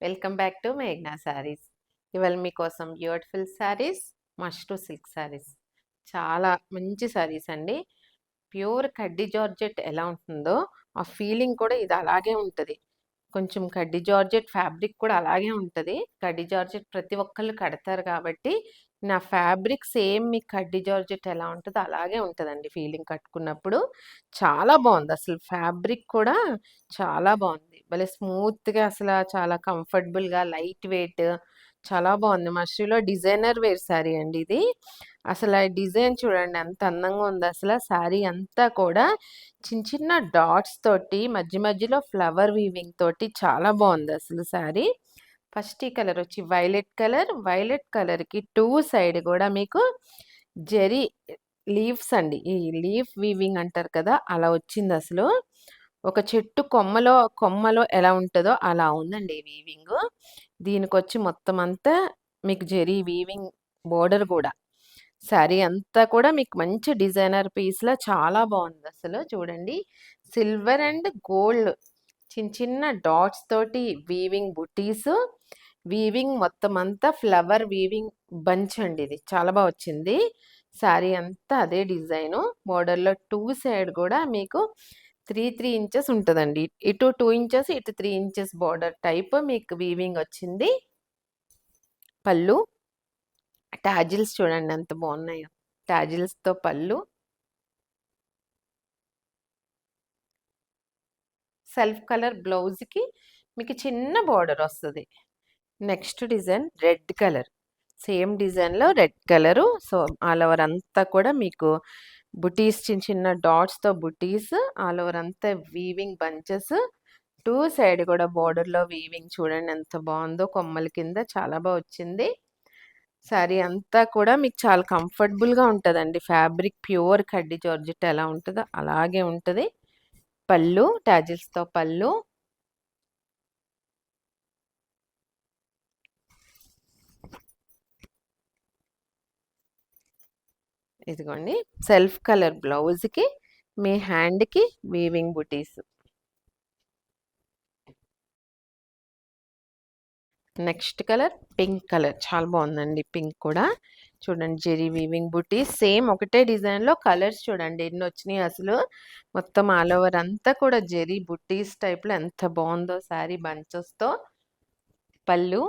Welcome back to మేఘ్నా sarees. ఇవాళ మీకోసం beautiful sarees, mashru silk sarees. చాలా మంచి శారీస్ అండి. ప్యూర్ కడ్డీ జార్జెట్ ఎలా ఉంటుందో ఆ ఫీలింగ్ కూడా ఇది అలాగే ఉంటుంది. కొంచెం కడ్డీ జార్జెట్ ఫ్యాబ్రిక్ కూడా అలాగే ఉంటుంది. కడ్డీ జార్జెట్ ప్రతి ఒక్కళ్ళు కడతారు కాబట్టి నా ఫ్యాబ్రిక్ సేమ్ మీకు కడ్డీ జార్జెట్ ఎలా ఉంటుందో అలాగే ఉంటుందండి ఫీలింగ్ కట్టుకున్నప్పుడు. చాలా బాగుంది అసలు ఫ్యాబ్రిక్ కూడా చాలా బాగుంది. భలే స్మూత్గా అసలు చాలా కంఫర్టబుల్గా లైట్ వెయిట్ చాలా బాగుంది. మష్రూలో డిజైనర్ వేర్ శారీ అండి ఇది. అసలు ఆ డిజైన్ చూడండి ఎంత అందంగా ఉంది. అసలు శారీ అంతా కూడా చిన్న చిన్న డాట్స్ తోటి మధ్య మధ్యలో ఫ్లవర్ వీవింగ్ తోటి చాలా బాగుంది అసలు శారీ. ఫస్ట్ ఈ కలర్ వచ్చి వైలెట్ కలర్కి టూ సైడ్ కూడా మీకు జెరీ లీవ్స్ అండి. ఈ లీఫ్ వీవింగ్ అంటారు కదా, అలా వచ్చింది అసలు. ఒక చెట్టు కొమ్మలో ఎలా ఉంటుందో అలా ఉందండి ఈ వీవింగ్. దీనికి వచ్చి మొత్తం అంతా మీకు జెరీ వీవింగ్ బోర్డర్ కూడా. శారీ అంతా కూడా మీకు మంచి డిజైనర్ పీస్‌లా చాలా బాగుంది అసలు. చూడండి సిల్వర్ అండ్ గోల్డ్ చిన్న చిన్న డాట్స్ తోటి వీవింగ్ బుటీస్, వీవింగ్ మొత్తం అంతా ఫ్లవర్ వీవింగ్ బంచ్ అండి. ఇది చాలా బాగా వచ్చింది. శారీ అంతా అదే డిజైను. బోర్డర్‌లో టూ సైడ్ కూడా మీకు 3 ఇంచెస్ ఉంటుందండి. ఇటు 2 ఇంచెస్, ఇటు 3 ఇంచెస్ బోర్డర్ టైప్ మీకు వీవింగ్ వచ్చింది. పళ్ళు టాజిల్స్ చూడండి ఎంత బాగున్నాయో. టాజిల్స్తో పళ్ళు, సెల్ఫ్ కలర్ బ్లౌజ్కి మీకు చిన్న బార్డర్ వస్తుంది. నెక్స్ట్ డిజైన్ రెడ్ కలర్, సేమ్ డిజైన్లో red colour. So all over అంతా కూడా మీకు బుటీస్, చిన్న చిన్న డాట్స్తో బుటీస్, ఆల్ ఓవర్ అంతా వీవింగ్ బంచెస్, టూ సైడ్ కూడా బోర్డర్లో వీవింగ్ చూడండి ఎంత బాగుందో. కొమ్మల కింద చాలా బాగా వచ్చింది. శారీ అంతా కూడా మీకు చాలా కంఫర్టబుల్గా ఉంటుందండి. ఫ్యాబ్రిక్ ప్యూర్ కడ్డీ జార్జెట్ ఎలా ఉంటుందో అలాగే ఉంటుంది. పళ్ళు టాజిల్స్తో పళ్ళు, ఇదిగోండి సెల్ఫ్ కలర్ బ్లౌజ్కి మీ హ్యాండ్కి వీవింగ్ బుటీస్. నెక్స్ట్ కలర్ పింక్ కలర్ చాలా బాగుందండి. పింక్ కూడా చూడండి జెరీ వీవింగ్ బుటీస్, సేమ్ ఒకటే డిజైన్లో కలర్స్ చూడండి ఎన్ని వచ్చినాయి అసలు. మొత్తం ఆల్ ఓవర్ అంతా కూడా జెరీ బుటీస్ టైప్లో ఎంత బాగుందో శారీ బంచెస్తో. పళ్ళు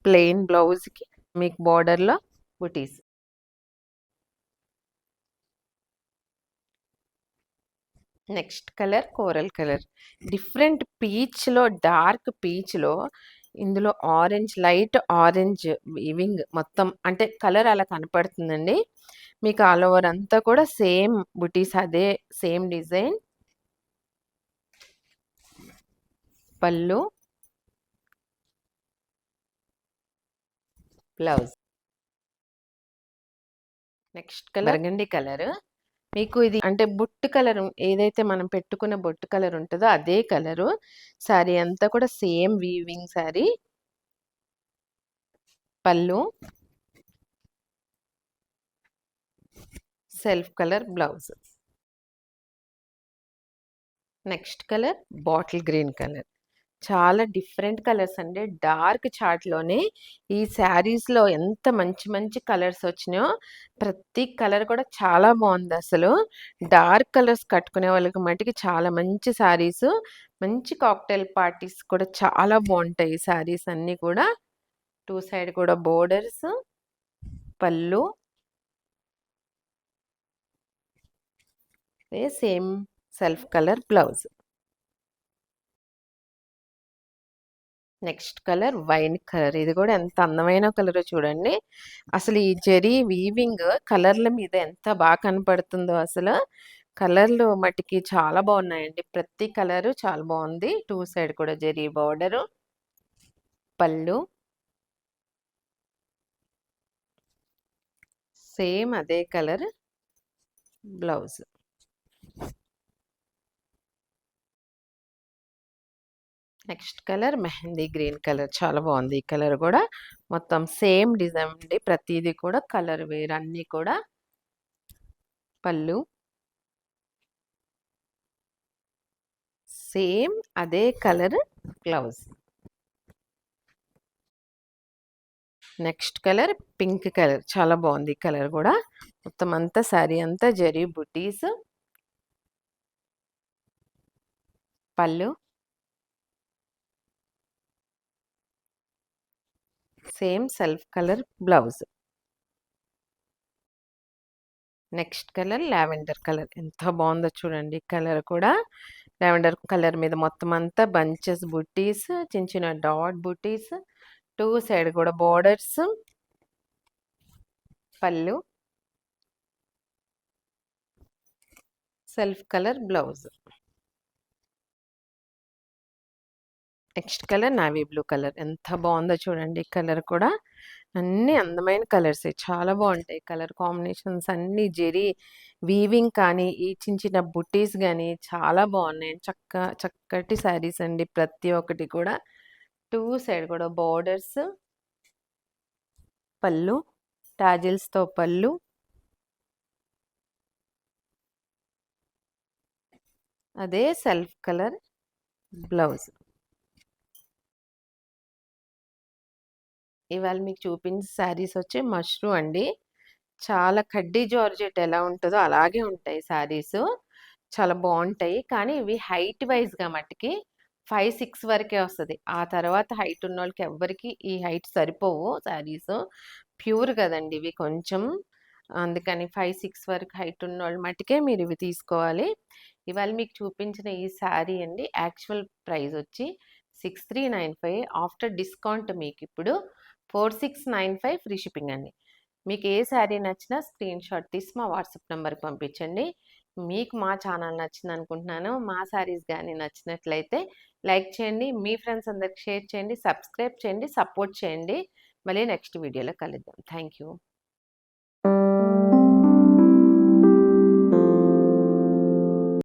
ప్లెయిన్ బ్లౌజ్కి మీకు బార్డర్లో butis. Next colour coral colour, different పీచ్లో, డార్క్ పీచ్లో ఇందులో ఆరెంజ్, లైట్ ఆరెంజ్ వీవింగ్ మొత్తం అంటే కలర్ అలా కనపడుతుందండి మీకు. ఆల్ ఓవర్ అంతా కూడా సేమ్ బుటీస్, అదే సేమ్ డిజైన్. పళ్ళు blouse. Next colour burgundy colour, మీకు ఇది అంటే బొట్టు కలర్ ఏదైతే మనం పెట్టుకున్న బొట్టు కలర్ ఉంటుందో అదే కలరు. శారీ అంతా కూడా సేమ్ వీవింగ్ శారీ. పళ్ళు self colour blouse. Next colour bottle green colour, చాలా డిఫరెంట్ కలర్స్ అండి. డార్క్ చార్ట్లోనే ఈ శారీస్లో ఎంత మంచి మంచి కలర్స్ వచ్చినాయో. ప్రతి కలర్ కూడా చాలా బాగుంది అసలు. డార్క్ కలర్స్ కట్టుకునే వాళ్ళకి మటుకి చాలా మంచి శారీస్, మంచి కాక్టైల్ పార్టీస్ కూడా చాలా బాగుంటాయి ఈ శారీస్ అన్నీ కూడా. టూ సైడ్ కూడా బోర్డర్స్, పళ్ళు same self colour blouse. Next colour wine colour, ఇది కూడా ఎంత అందమైన కలర్ చూడండి. అసలు ఈ జెరీ వీవింగ్ కలర్ల మీద ఎంత బాగా కనపడుతుందో అసలు. కలర్లు మట్టికి చాలా బాగున్నాయండి. ప్రతి కలరు చాలా బాగుంది. టూ సైడ్ కూడా జెరీ బార్డరు. పళ్ళు సేమ్ అదే colour blouse. Next colour mehndi green colour, చాలా బాగుంది ఈ కలర్ కూడా. మొత్తం సేమ్ డిజైన్ అండి, ప్రతిదీ కూడా కలర్ వేర్ అన్నీ కూడా. పళ్ళు సేమ్ అదే colour blouse. Next colour pink colour, చాలా బాగుంది ఈ కలర్ కూడా. మొత్తం అంతా శారీ అంతా జరీ బుటీస్. పళ్ళు same self colour blouse. Next colour lavender colour, ఎంత బాగుందో చూడండి కలర్ కూడా. లావెండర్ కలర్ మీద మొత్తం అంతా బంచెస్ బుట్టీస్, చిన్న చిన్న డాట్ బుట్టీస్, టూ సైడ్ కూడా బోర్డర్స్. పళ్ళు self colour blouse. Next colour navy blue colour, ఎంత బాగుందో చూడండి కలర్ కూడా. అన్ని అందమైన కలర్స్, చాలా బాగుంటాయి కలర్ కాంబినేషన్స్ అన్ని. జెరీ వీవింగ్ కానీ ఈ చిన్న చిన్న బుట్టీస్ కానీ చాలా బాగున్నాయి. చక్కటి శారీస్ అండి ప్రతి ఒక్కటి కూడా. టూ సైడ్ కూడా బోర్డర్స్. పళ్ళు టాజిల్స్తో పళ్ళు. అదే సెల్ఫ్ కలర్ బ్లౌజ్. ఇవాళ మీకు చూపించిన శారీస్ వచ్చి మష్రూ అండి. చాలా కడ్డీ జార్జెట్ ఎలా ఉంటుందో అలాగే ఉంటాయి శారీస్. చాలా బాగుంటాయి. కానీ ఇవి హైట్ వైజ్గా మట్టుకి 5-6 వరకే వస్తుంది. ఆ తర్వాత హైట్ ఉన్న వాళ్ళకి ఎవ్వరికి ఈ హైట్ సరిపోవు శారీస్. ప్యూర్ కదండి ఇవి కొంచెం. అందుకని 5-6 వరకు హైట్ ఉన్న వాళ్ళు మట్టుకే మీరు ఇవి తీసుకోవాలి. ఇవాళ మీకు చూపించిన ఈ శారీ అండి యాక్చువల్ ప్రైస్ వచ్చి 6395. ఆఫ్టర్ డిస్కౌంట్ మీకు ఇప్పుడు 4695 ఫ్రీ షిప్పింగ్ అండి. మీకు ఏ శారీ నచ్చినా స్క్రీన్ షాట్ తీసి మా వాట్సాప్ నెంబర్కి పంపించండి. మీకు మా ఛానల్ నచ్చింది అనుకుంటున్నాను. మా శారీస్ కానీ నచ్చినట్లయితే లైక్ చేయండి, మీ ఫ్రెండ్స్ అందరికి షేర్ చేయండి, సబ్స్క్రైబ్ చేయండి, సపోర్ట్ చేయండి. మళ్ళీ నెక్స్ట్ వీడియోలో కలుద్దాం. Thank you.